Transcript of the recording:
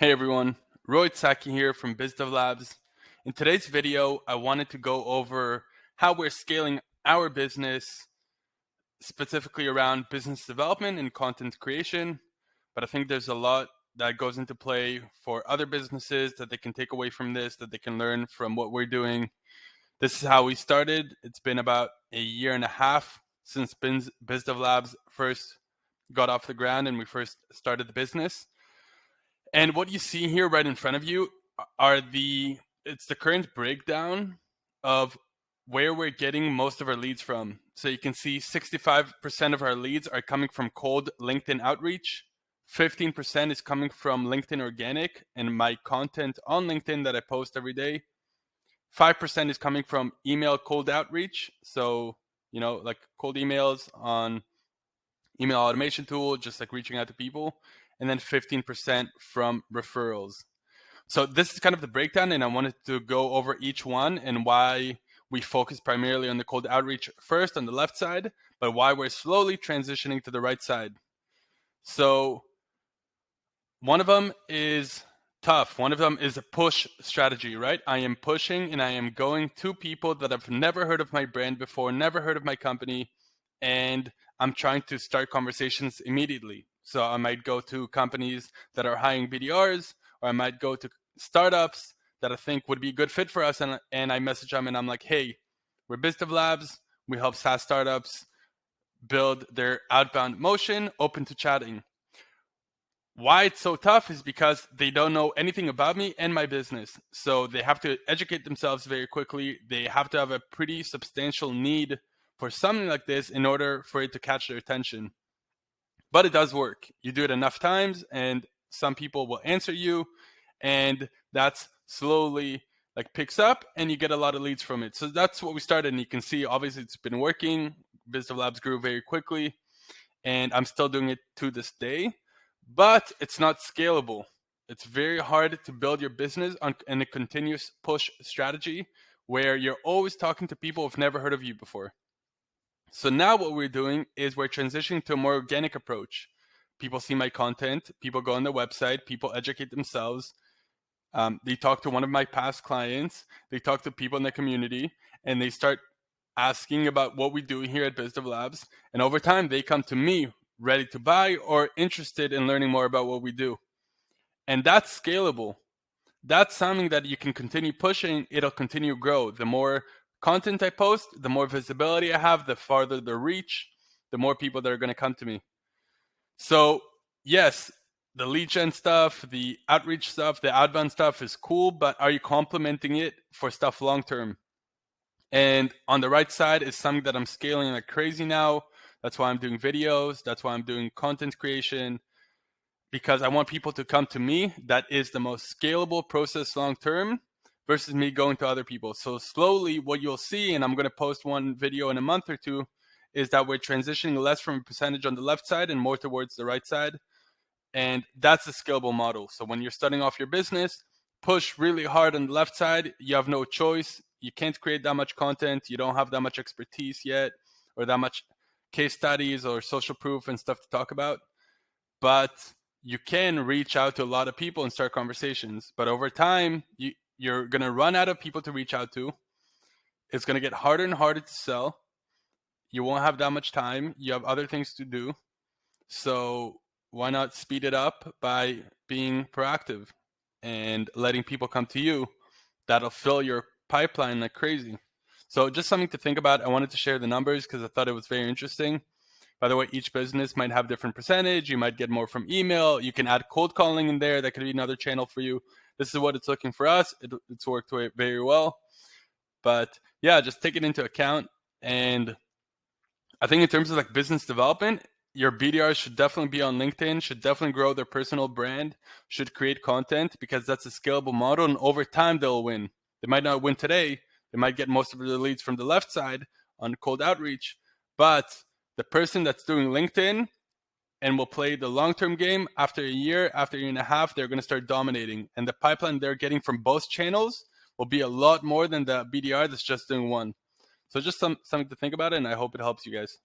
Hey everyone, Roy Tsaki here from BizDev Labs. In today's video, I wanted to go over how we're scaling our business, specifically around business development and content creation. But I think there's a lot that goes into play for other businesses that they can take away from this, that they can learn from what we're doing. This is how we started. It's been about a year and a half since BizDev Labs first got off the ground and we first started the business. And what you see here right in front of you it's the current breakdown of where we're getting most of our leads from. So you can see 65% of our leads are coming from cold LinkedIn outreach. 15% is coming from LinkedIn organic and my content on LinkedIn that I post every day. 5% is coming from email cold outreach. So, like cold emails on email automation tool, just like reaching out to people. And then 15% from referrals. So this is kind of the breakdown, and I wanted to go over each one and why we focus primarily on the cold outreach first on the left side, but why we're slowly transitioning to the right side. So one of them is tough. One of them is a push strategy, right? I am pushing and I am going to people that have never heard of my brand before, never heard of my company, and I'm trying to start conversations immediately. So I might go to companies that are hiring BDRs, or I might go to startups that I think would be a good fit for us. And I message them and I'm like, hey, we're BizDev Labs. We help SaaS startups build their outbound motion, open to chatting. Why it's so tough is because they don't know anything about me and my business. So they have to educate themselves very quickly. They have to have a pretty substantial need for something like this in order for it to catch their attention. But it does work. You do it enough times and some people will answer you, and that's slowly picks up and you get a lot of leads from it. So that's what we started, and you can see obviously it's been working. BizDev Labs grew very quickly and I'm still doing it to this day, but it's not scalable. It's very hard to build your business in a continuous push strategy where you're always talking to people who've never heard of you before. So now what we're doing is we're transitioning to a more organic approach. People see my content, people go on the website, people educate themselves. They talk to one of my past clients, they talk to people in the community, and they start asking about what we do here at BizDev Labs. And over time, they come to me ready to buy or interested in learning more about what we do. And that's scalable. That's something that you can continue pushing. It'll continue to grow. The more content I post, the more visibility I have, the farther the reach, the more people that are going to come to me. So yes, the lead gen stuff, the outreach stuff, the outbound stuff is cool, but are you complementing it for stuff long term? And on the right side is something that I'm scaling like crazy now. That's why I'm doing videos. That's why I'm doing content creation, because I want people to come to me. That is the most scalable process long term versus me going to other people. So slowly what you'll see, and I'm going to post one video in a month or two, is that we're transitioning less from a percentage on the left side and more towards the right side. And that's a scalable model. So when you're starting off your business, push really hard on the left side. You have no choice. You can't create that much content. You don't have that much expertise yet, or that much case studies or social proof and stuff to talk about. But you can reach out to a lot of people and start conversations. But over time, you're going to run out of people to reach out to. It's going to get harder and harder to sell. You won't have that much time. You have other things to do. So why not speed it up by being proactive and letting people come to you? That'll fill your pipeline like crazy. So just something to think about. I wanted to share the numbers because I thought it was very interesting. By the way, each business might have different percentage. You might get more from email. You can add cold calling in there. That could be another channel for you. This is what it's looking for us. It's worked very well. But yeah, just take it into account. And I think in terms of business development, your BDRs should definitely be on LinkedIn, should definitely grow their personal brand, should create content, because that's a scalable model. And over time, they'll win. They might not win today. They might get most of their leads from the left side on cold outreach. But the person that's doing LinkedIn and will play the long-term game, after a year and a half, they're going to start dominating. And the pipeline they're getting from both channels will be a lot more than the BDR that's just doing one. So just something to think about, and I hope it helps you guys.